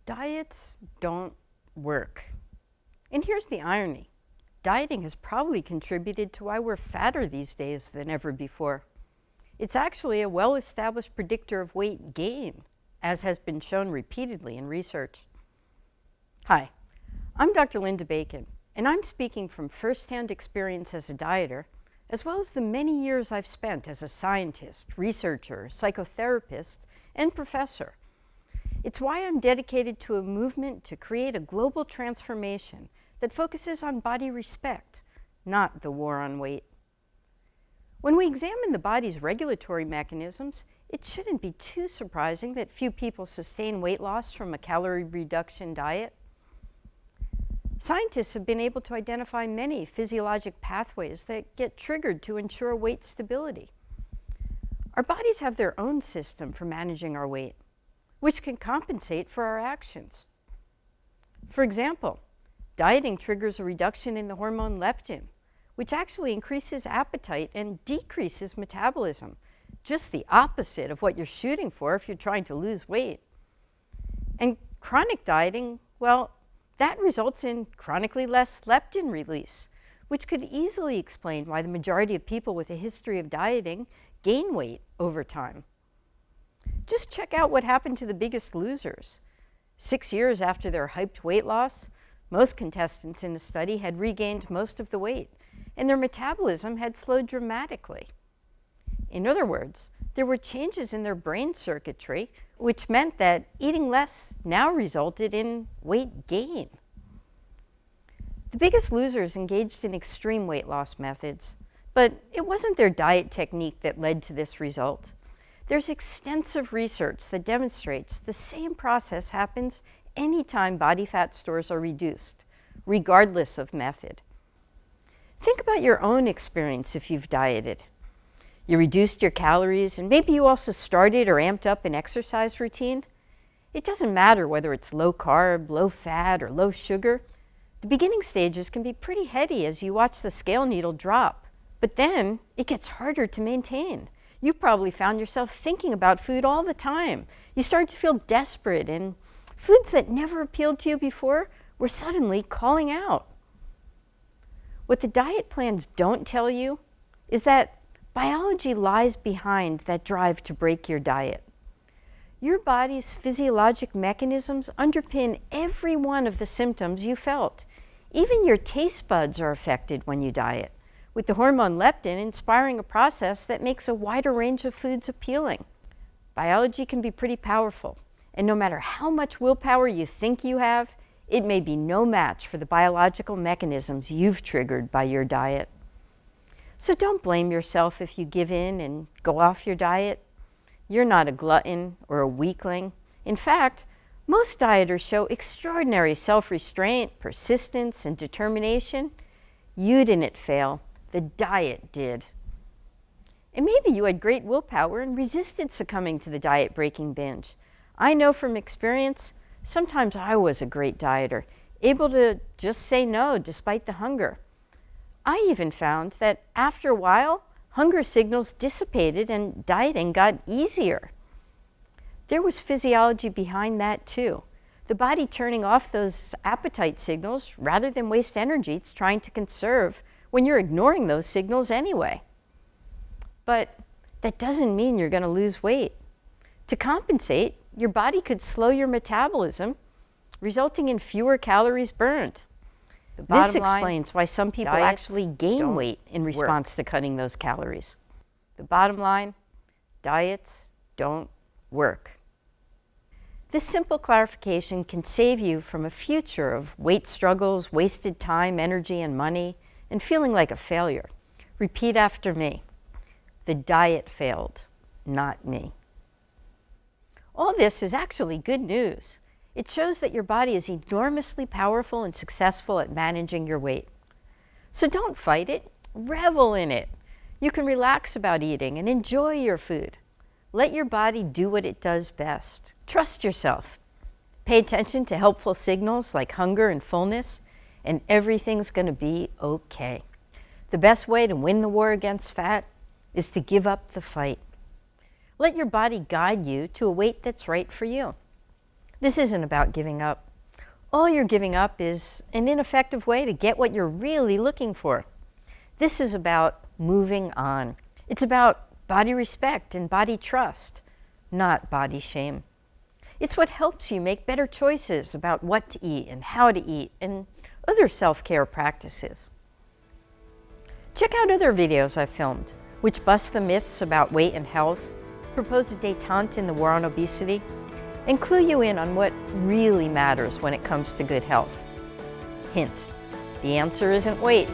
Diets don't work. And here's the irony. Dieting has probably contributed to why we're fatter these days than ever before. It's actually a well-established predictor of weight gain, as has been shown repeatedly in research. Hi, I'm Dr. Linda Bacon, and I'm speaking from firsthand experience as a dieter, as well as the many years I've spent as a scientist, researcher, psychotherapist, and professor. It's why I'm dedicated to a movement to create a global transformation that focuses on body respect, not the war on weight. When we examine the body's regulatory mechanisms, it shouldn't be too surprising that few people sustain weight loss from a calorie reduction diet. Scientists have been able to identify many physiologic pathways that get triggered to ensure weight stability. Our bodies have their own system for managing our weight, which can compensate for our actions. For example, dieting triggers a reduction in the hormone leptin, which actually increases appetite and decreases metabolism, just the opposite of what you're shooting for if you're trying to lose weight. And chronic dieting, well, that results in chronically less leptin release, which could easily explain why the majority of people with a history of dieting gain weight over time. Just check out what happened to the Biggest Losers. 6 years after their hyped weight loss, most contestants in the study had regained most of the weight, and their metabolism had slowed dramatically. In other words, there were changes in their brain circuitry, which meant that eating less now resulted in weight gain. The Biggest Losers engaged in extreme weight loss methods, but it wasn't their diet technique that led to this result. There's extensive research that demonstrates the same process happens anytime body fat stores are reduced, regardless of method. Think about your own experience if you've dieted. You reduced your calories, and maybe you also started or amped up an exercise routine. It doesn't matter whether it's low carb, low fat, or low sugar. The beginning stages can be pretty heady as you watch the scale needle drop, but then it gets harder to maintain. You probably found yourself thinking about food all the time. You started to feel desperate, and foods that never appealed to you before were suddenly calling out. What the diet plans don't tell you is that biology lies behind that drive to break your diet. Your body's physiologic mechanisms underpin every one of the symptoms you felt. Even your taste buds are affected when you diet, with the hormone leptin inspiring a process that makes a wider range of foods appealing. Biology can be pretty powerful, and no matter how much willpower you think you have, it may be no match for the biological mechanisms you've triggered by your diet. So don't blame yourself if you give in and go off your diet. You're not a glutton or a weakling. In fact, most dieters show extraordinary self-restraint, persistence, and determination. You didn't fail. The diet did. And maybe you had great willpower and resisted succumbing to the diet-breaking binge. I know from experience, sometimes I was a great dieter, able to just say no despite the hunger. I even found that after a while, hunger signals dissipated and dieting got easier. There was physiology behind that too. The body turning off those appetite signals rather than waste energy it's trying to conserve when you're ignoring those signals anyway. But that doesn't mean you're going to lose weight. To compensate, your body could slow your metabolism, resulting in fewer calories burned. This explains why some people actually gain weight in response to cutting those calories. The bottom line, diets don't work. This simple clarification can save you from a future of weight struggles, wasted time, energy, and money, and feeling like a failure. Repeat after me. The diet failed, not me. All this is actually good news. It shows that your body is enormously powerful and successful at managing your weight. So don't fight it, revel in it. You can relax about eating and enjoy your food. Let your body do what it does best. Trust yourself. Pay attention to helpful signals like hunger and fullness, and everything's going to be okay. The best way to win the war against fat is to give up the fight. Let your body guide you to a weight that's right for you. This isn't about giving up. All you're giving up is an ineffective way to get what you're really looking for. This is about moving on. It's about body respect and body trust, not body shame. It's what helps you make better choices about what to eat and how to eat and other self-care practices. Check out other videos I've filmed, which bust the myths about weight and health, propose a détente in the war on obesity, and clue you in on what really matters when it comes to good health. Hint, the answer isn't weight.